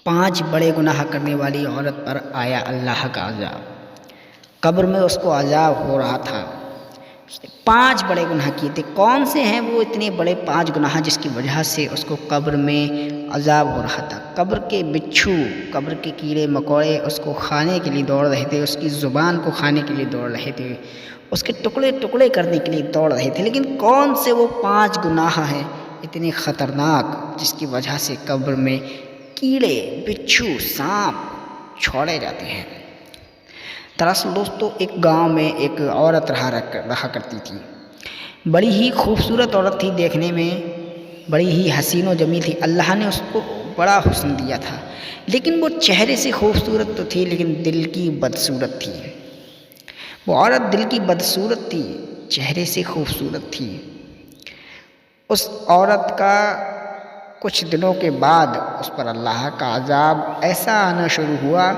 5 بڑے گناہ کرنے والی عورت پر آیا اللہ کا عذاب۔ قبر میں اس کو عذاب ہو رہا تھا، اس نے 5 بڑے گناہ کیے تھے۔ کون سے ہیں وہ اتنے بڑے 5 گناہ جس کی وجہ سے اس کو قبر میں عذاب ہو رہا تھا؟ قبر کے بچھو، قبر کے کیڑے مکوڑے اس کو کھانے کے لیے دوڑ رہے تھے، اس کی زبان کو کھانے کے لیے دوڑ رہے تھے، اس کے ٹکڑے ٹکڑے کرنے کے لیے دوڑ رہے تھے۔ لیکن کون سے وہ 5 گناہ ہیں اتنے خطرناک جس کی وجہ سے قبر میں کیڑے، بچھو، سانپ چھوڑے جاتے ہیں؟ دراصل دوستو، ایک گاؤں میں ایک عورت رہا کرتی تھی۔ بڑی ہی خوبصورت عورت تھی، دیکھنے میں بڑی ہی حسین و جمیل تھی۔ اللہ نے اس کو بڑا حسن دیا تھا، لیکن وہ چہرے سے خوبصورت تو تھی لیکن دل کی بدصورت تھی۔ وہ عورت دل کی بدصورت تھی، چہرے سے خوبصورت تھی۔ اس عورت کا کچھ دنوں کے بعد اس پر اللہ کا عذاب ایسا آنا شروع ہوا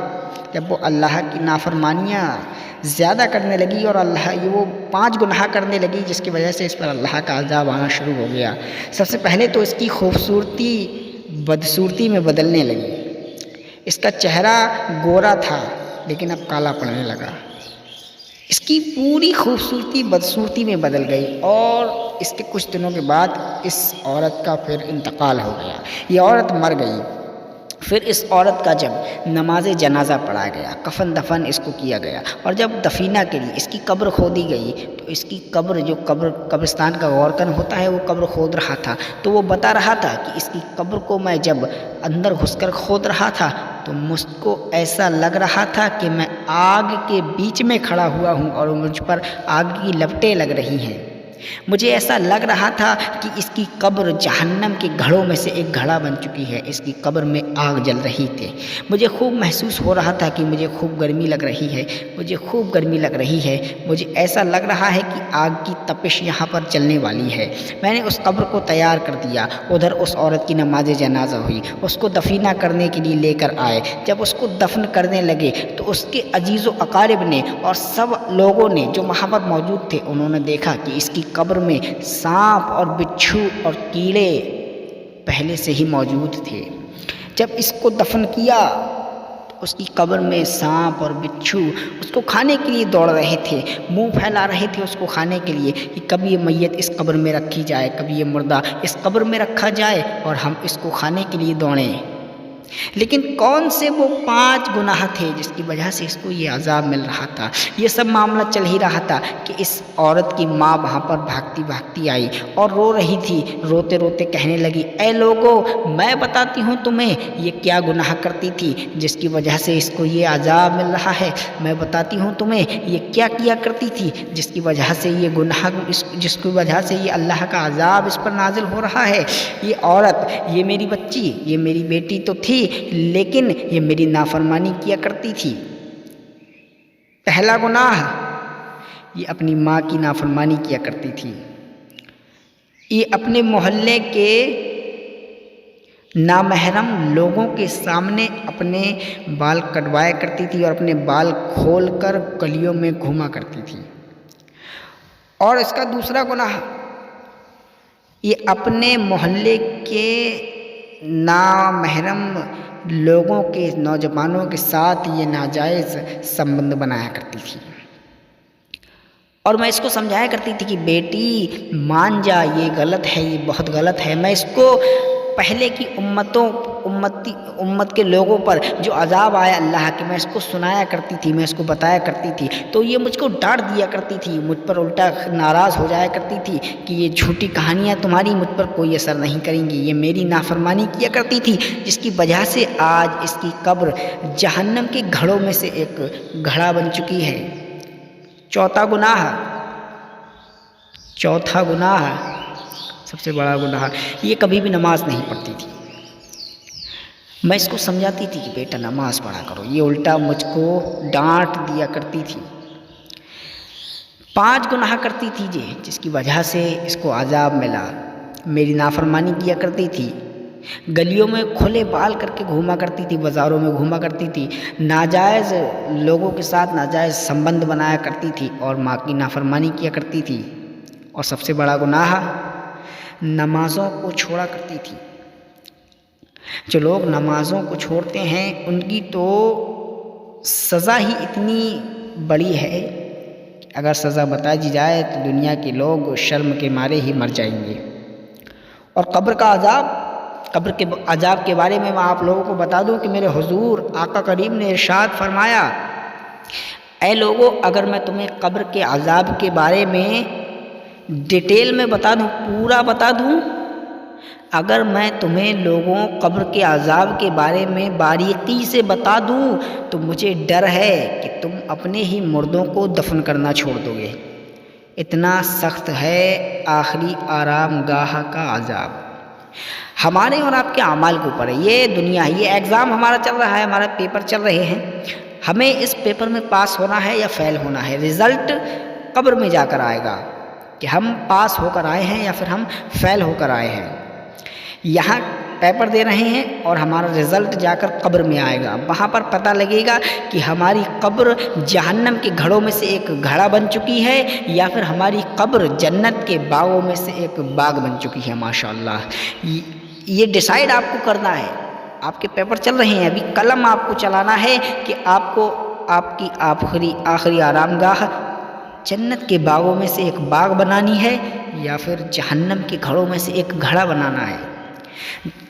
جب وہ اللہ کی نافرمانیاں زیادہ کرنے لگی اور وہ 5 گناہ کرنے لگی جس کی وجہ سے اس پر اللہ کا عذاب آنا شروع ہو گیا۔ سب سے پہلے تو اس کی خوبصورتی بدصورتی میں بدلنے لگی۔ اس کا چہرہ گورا تھا لیکن اب کالا پڑنے لگا۔ اس کی پوری خوبصورتی بدصورتی میں بدل گئی اور اس کے کچھ دنوں کے بعد اس عورت کا پھر انتقال ہو گیا۔ یہ عورت مر گئی۔ پھر اس عورت کا جب نماز جنازہ پڑھا گیا، کفن دفن اس کو کیا گیا اور جب دفینہ کے لیے اس کی قبر کھودی گئی تو اس کی قبر جو قبرستان کا غورکن ہوتا ہے وہ قبر کھود رہا تھا، تو وہ بتا رہا تھا کہ اس کی قبر کو میں جب اندر گھس کر کھود رہا تھا تو مجھ کو ایسا لگ رہا تھا کہ میں آگ کے بیچ میں کھڑا ہوا ہوں اور مجھ پر آگ کی لپٹیں لگ رہی ہیں۔ مجھے ایسا لگ رہا تھا کہ اس کی قبر جہنم کے گھڑوں میں سے ایک گھڑا بن چکی ہے، اس کی قبر میں آگ جل رہی تھی۔ مجھے خوب محسوس ہو رہا تھا کہ مجھے خوب گرمی لگ رہی ہے، مجھے خوب گرمی لگ رہی ہے، مجھے ایسا لگ رہا ہے کہ آگ کی تپش یہاں پر چلنے والی ہے۔ میں نے اس قبر کو تیار کر دیا۔ ادھر اس عورت کی نماز جنازہ ہوئی، اس کو دفینہ کرنے کے لیے لے کر آئے۔ جب اس کو دفن کرنے لگے تو اس کے عزیز و اقارب نے اور سب لوگوں نے جو وہاں پر موجود تھے انہوں نے دیکھا کہ اس کی قبر میں سانپ اور بچھو اور کیڑے پہلے سے ہی موجود تھے۔ جب اس کو دفن کیا تو اس کی قبر میں سانپ اور بچھو اس کو کھانے کے لیے دوڑ رہے تھے، منہ پھیلا رہے تھے اس کو کھانے کے لیے کہ کب یہ میت اس قبر میں رکھی جائے، کب یہ مردہ اس قبر میں رکھا جائے اور ہم اس کو کھانے کے لیے دوڑیں۔ لیکن کون سے وہ 5 گناہ تھے جس کی وجہ سے اس کو یہ عذاب مل رہا تھا؟ یہ سب معاملہ چل ہی رہا تھا کہ اس عورت کی ماں وہاں پر بھاگتی بھاگتی آئی اور رو رہی تھی، روتے روتے کہنے لگی، اے لوگو، میں بتاتی ہوں تمہیں یہ کیا گناہ کرتی تھی جس کی وجہ سے اس کو یہ عذاب مل رہا ہے، میں بتاتی ہوں تمہیں یہ کیا کیا کرتی تھی جس کی وجہ سے یہ گناہ، جس کی وجہ سے یہ اللہ کا عذاب اس پر نازل ہو رہا ہے۔ یہ عورت، یہ میری بچی، یہ میری بیٹی تو تھی لیکن یہ میری نافرمانی کیا کرتی تھی۔ پہلا گناہ، یہ اپنی ماں کی نافرمانی کیا کرتی تھی۔ یہ اپنے محلے کے نامحرم لوگوں کے سامنے اپنے بال کٹوایا کرتی تھی اور اپنے بال کھول کر گلیوں میں گھوما کرتی تھی۔ اور اس کا دوسرا گناہ، یہ اپنے محلے کے نامحرم لوگوں کے نوجوانوں کے ساتھ یہ ناجائز سمبند بنایا کرتی تھی۔ اور میں اس کو سمجھایا کرتی تھی کہ بیٹی مان جا، یہ غلط ہے، یہ بہت غلط ہے۔ میں اس کو پہلے کی امت کے لوگوں پر جو عذاب آیا اللہ کے، میں اس کو سنایا کرتی تھی، میں اس کو بتایا کرتی تھی تو یہ مجھ کو ڈانٹ دیا کرتی تھی، مجھ پر الٹا ناراض ہو جایا کرتی تھی کہ یہ جھوٹی کہانیاں تمہاری مجھ پر کوئی اثر نہیں کریں گی۔ یہ میری نافرمانی کیا کرتی تھی جس کی وجہ سے آج اس کی قبر جہنم کے گھڑوں میں سے ایک گھڑا بن چکی ہے۔ چوتھا گناہ، سب سے بڑا گناہ، یہ کبھی بھی نماز نہیں پڑھتی تھی۔ میں اس کو سمجھاتی تھی کہ بیٹا نماز پڑھا کرو، یہ الٹا مجھ کو ڈانٹ دیا کرتی تھی۔ 5 گناہ کرتی تھی جس کی وجہ سے اس کو عذاب ملا۔ میری نافرمانی کیا کرتی تھی، گلیوں میں کھلے بال کر کے گھوما کرتی تھی، بازاروں میں گھوما کرتی تھی، ناجائز لوگوں کے ساتھ ناجائز سمبند بنایا کرتی تھی اور ماں کی نافرمانی کیا کرتی تھی۔ اور سب سے بڑا گناہ، نمازوں کو چھوڑا کرتی تھی۔ جو لوگ نمازوں کو چھوڑتے ہیں ان کی تو سزا ہی اتنی بڑی ہے کہ اگر سزا بتا دی جائے تو دنیا کے لوگ شرم کے مارے ہی مر جائیں گے۔ اور قبر کے عذاب کے بارے میں آپ لوگوں کو بتا دوں کہ میرے حضور آقا کریم نے ارشاد فرمایا، اے لوگو، اگر میں تمہیں قبر کے عذاب کے بارے میں ڈیٹیل میں بتا دوں، پورا بتا دوں، اگر میں تمہیں لوگوں قبر کے عذاب کے بارے میں باریکی سے بتا دوں تو مجھے ڈر ہے کہ تم اپنے ہی مردوں کو دفن کرنا چھوڑ دو گے۔ اتنا سخت ہے آخری آرام گاہ کا عذاب۔ ہمارے اور آپ کے اعمال کے اوپر ہے یہ دنیا، یہ ایگزام ہمارا چل رہا ہے، ہمارا پیپر چل رہے ہیں، ہمیں اس پیپر میں پاس ہونا ہے یا فیل ہونا ہے۔ رزلٹ قبر میں جا کر آئے گا کہ ہم پاس ہو کر آئے ہیں یا پھر ہم فیل ہو کر آئے ہیں۔ یہاں پیپر دے رہے ہیں اور ہمارا رزلٹ جا کر قبر میں آئے گا، وہاں پر پتہ لگے گا کہ ہماری قبر جہنم کے گھڑوں میں سے ایک گھڑا بن چکی ہے یا پھر ہماری قبر جنت کے باغوں میں سے ایک باغ بن چکی ہے۔ ماشاءاللہ، یہ ڈیسائیڈ آپ کو کرنا ہے۔ آپ کے پیپر چل رہے ہیں، ابھی قلم آپ کو چلانا ہے کہ آپ کو آپ کی آخری آرام گاہ جنت کے باغوں میں سے ایک باغ بنانی ہے یا پھر جہنم کے گھڑوں میں سے ایک گھڑا بنانا ہے۔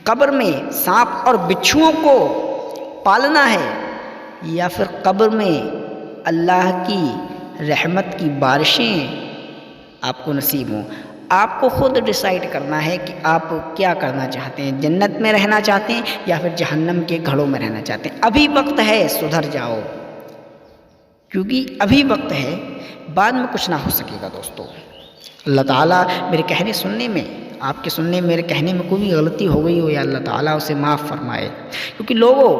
قبر میں سانپ اور بچھوؤں کو پالنا ہے یا پھر قبر میں اللہ کی رحمت کی بارشیں آپ کو نصیب ہوں۔ آپ کو خود ڈیسائیڈ کرنا ہے کہ آپ کیا کرنا چاہتے ہیں، جنت میں رہنا چاہتے ہیں یا پھر جہنم کے گھڑوں میں رہنا چاہتے ہیں۔ ابھی وقت ہے، سدھر جاؤ، کیونکہ ابھی وقت ہے، بعد میں کچھ نہ ہو سکے گا۔ دوستو، اللہ تعالیٰ میرے کہنے سننے میں، آپ کے سننے میرے کہنے میں کوئی بھی غلطی ہو گئی ہو یا اللہ تعالیٰ اسے معاف فرمائے، کیونکہ لوگوں،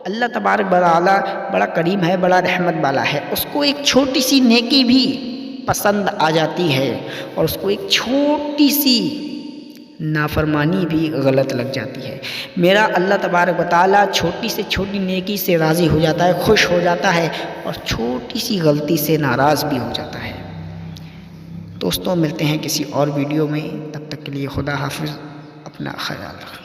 اللہ تبارک تعالیٰ بڑا کریم ہے، بڑا رحمت والا ہے، اس کو ایک چھوٹی سی نیکی بھی پسند آ جاتی ہے اور اس کو ایک چھوٹی سی نافرمانی بھی غلط لگ جاتی ہے۔ میرا اللہ تبارک و تعالیٰ چھوٹی سے چھوٹی نیکی سے راضی ہو جاتا ہے، خوش ہو جاتا ہے، اور چھوٹی سی غلطی سے ناراض بھی ہو جاتا ہے۔ دوستوں، ملتے ہیں کسی اور ویڈیو میں، تب تک کے لیے خدا حافظ، اپنا خیال رکھنا۔